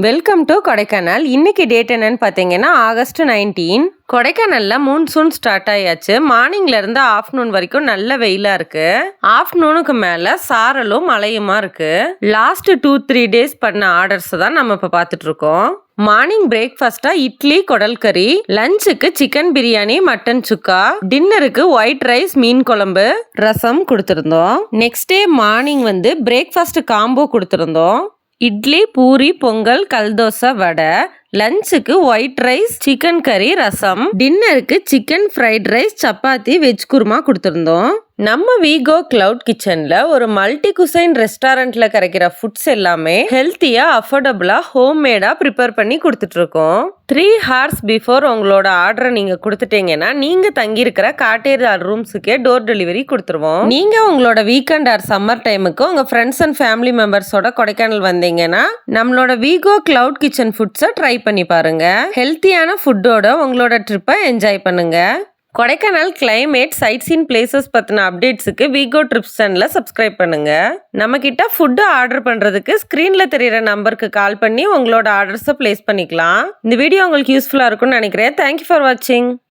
Welcome to Kodaikanal. இன்னைக்கு date என்னன்னு பார்த்தீங்கன்னா ஆகஸ்ட் 19. கொடைக்கானல்ல மூன்சூன் ஸ்டார்ட் ஆயாச்சு. மார்னிங்ல இருந்து ஆஃப்டர்நூன் வரைக்கும் நல்ல வெயிலா இருக்கு. ஆஃப்டர்நூனுக்கு மேல சாரலும் மழையுமா இருக்கு. லாஸ்ட் 2-3 டேஸ் பண்ண ஆர்டர்ஸ் தான் நம்ம இப்ப பார்த்துட்டு இருக்கோம். மார்னிங் பிரேக்ஃபாஸ்டா இட்லி குடல் கறி, லஞ்சுக்கு சிக்கன் பிரியாணி மட்டன் சுக்கா, டின்னருக்கு ஒயிட் ரைஸ் மீன் குழம்பு ரசம் கொடுத்துருந்தோம். Next day morning breakfast combo கொடுத்துருந்தோம். இட்லி பூரி பொங்கல் கல்தோசை வடை, லஞ்சுக்கு ஒயிட் ரைஸ் சிக்கன் கறி ரசம், டின்னருக்கு chicken fried rice chapati veg kurma கொடுத்துருந்தோம். நம்ம வீகோ கிளவுட் கிச்சன்ல ஒரு மல்டி குசைன் ரெஸ்டாரண்ட்ல கிடைக்கிற ஃபுட்ஸ் எல்லாமே ஹெல்த்தியா அஃபோர்டபுளா ஹோம்மேடா ப்ரிப்பேர் பண்ணி கொடுத்துட்டு இருக்கோம். 3 hours பிஃபோர் உங்களோட ஆர்டரை நீங்க கொடுத்துட்டீங்கன்னா நீங்க தங்கியிருக்கிற காட்டேரி ரூம்ஸுக்கே டோர் டெலிவரி கொடுத்துருவோம். நீங்க உங்களோட வீக்கெண்ட் ஆர் சம்மர் டைமுக்கு உங்க ஃப்ரெண்ட்ஸ் அண்ட் ஃபேமிலி மெம்பர்ஸோட கொடைக்கானல் வந்தீங்கன்னா நம்மளோட வீகோ கிளவுட் கிச்சன் ஃபுட்ஸை ட்ரை பண்ணி பாருங்க. ஹெல்த்தியான ஃபுட்டோட உங்களோட ட்ரிப்பை என்ஜாய் பண்ணுங்க. Kodaikanal climate sight seen places பத்தின அப்டேட்ஸுக்கு வீகோ ட்ரிப்ஸ் சேனலை சப்ஸ்கிரைப் பண்ணுங்க. நம்ம கிட்ட ஃபுட்டு ஆர்டர் பண்றதுக்கு ஸ்கிரீன்ல தெரியுற நம்பருக்கு கால் பண்ணி உங்களோட ஆர்டர்ஸை பிளேஸ் பண்ணிக்கலாம். இந்த வீடியோ உங்களுக்கு யூஸ்ஃபுல்லா இருக்கும்னு நினைக்கிறேன். தேங்க்யூ ஃபார் வாட்சிங்.